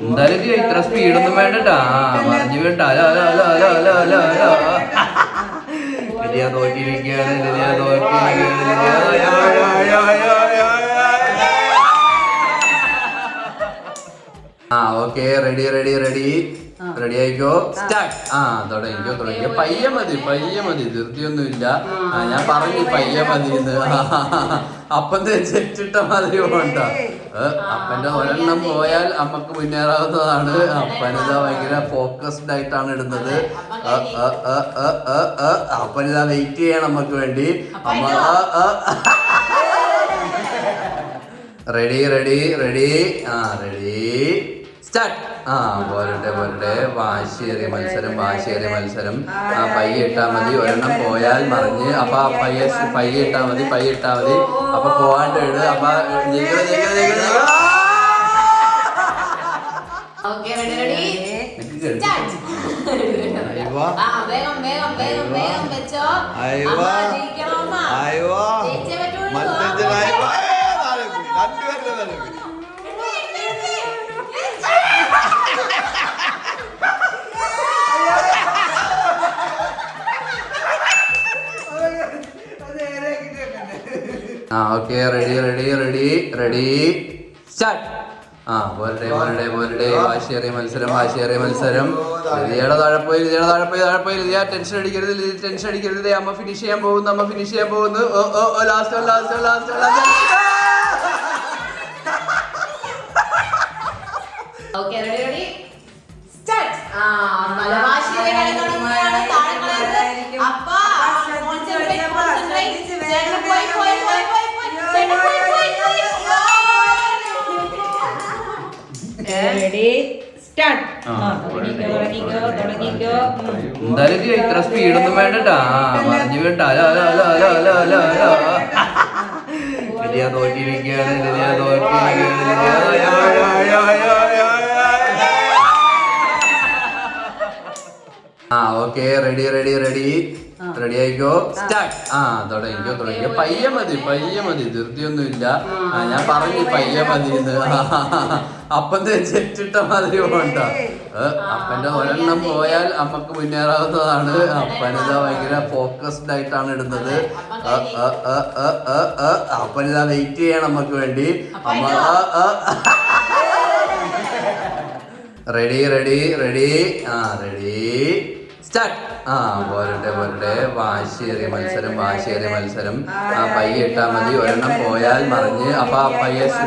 എന്തായാലും ഇത്ര സ്പീഡൊന്നും വേണ്ടട്ടാ പറഞ്ഞു കേട്ടാ തോറ്റിരിക്കുകയാണ് okay ready ready ready ready ആയിക്കോ സ്റ്റാർട്ട് തുടങ്ങിക്കോ പയ്യെ മതി ധൃതിയൊന്നുമില്ല ഞാൻ പറഞ്ഞു പയ്യെ മതി അപ്പം ചെറ്റിട്ട മാതിരി പോണ്ട അപ്പന്റെ ഒരെണ്ണം പോയാൽ അമ്മക്ക് മുന്നേറാവുന്നതാണ്. അപ്പനിതാ ഭയങ്കര ഫോക്കസ്ഡ് ആയിട്ടാണ് ഇടുന്നത്. അപ്പനിതാ വെയിറ്റ് ചെയ്യണം നമുക്ക് വേണ്ടി. അമ്മ ready ready ready ready start പോരട്ടെ വാശിയേറിയ മത്സരം പയ്യെ ഇട്ടാ മതി ഒരെണ്ണം പോയാൽ മറിഞ്ഞ് അപ്പൊ പയ്യെ ഇട്ടാ മതി അപ്പൊ പോവാണ്ട് ഇട് അപ്പൊ okay ready ready ready ready start പോരട്ടെ വാശിയേറിയ മത്സരം ലിതിയുടെ താഴെ പോയി ലിതിയ ടെൻഷൻ അടിക്കരുത് അമ്മ ഫിനിഷ് ചെയ്യാൻ പോകുന്നു ലാസ്റ്റ് എന്തായാലും ഇത്ര സ്പീഡൊന്നും വേണ്ടട്ടാ പറഞ്ഞു കേട്ടാ തോറ്റിരിക്കുകയാണ് okay ready ready ready ready ആയിക്കോ സ്റ്റാർട്ട് തുടങ്ങിക്കോ പയ്യെ മതി ധൃതിയൊന്നുമില്ല ഞാൻ പറഞ്ഞു പയ്യെ മതി അപ്പം ചെറ്റിട്ട മാതിരി പോണ്ട അപ്പന്റെ ഒരെണ്ണം പോയാൽ അമ്മക്ക് മുന്നേറാവുന്നതാണ്. അപ്പനിതാ ഭയങ്കര ഫോക്കസ്ഡ് ആയിട്ടാണ് ഇടുന്നത്. അപ്പനിതാ വെയിറ്റ് ചെയ്യണം നമുക്ക് വേണ്ടി. അമ്മ ready ready ready ready start പോരട്ടെ വാശിയേറിയ മത്സരം പയ്യെ ഇട്ടാ മതി ഒരെണ്ണം പോയാൽ മറിഞ്ഞ് അപ്പൊ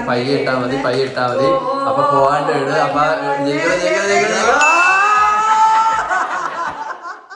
പയ്യെ ഇട്ടാ മതി അപ്പൊ പോവാണ്ട് ഇട് അപ്പൊ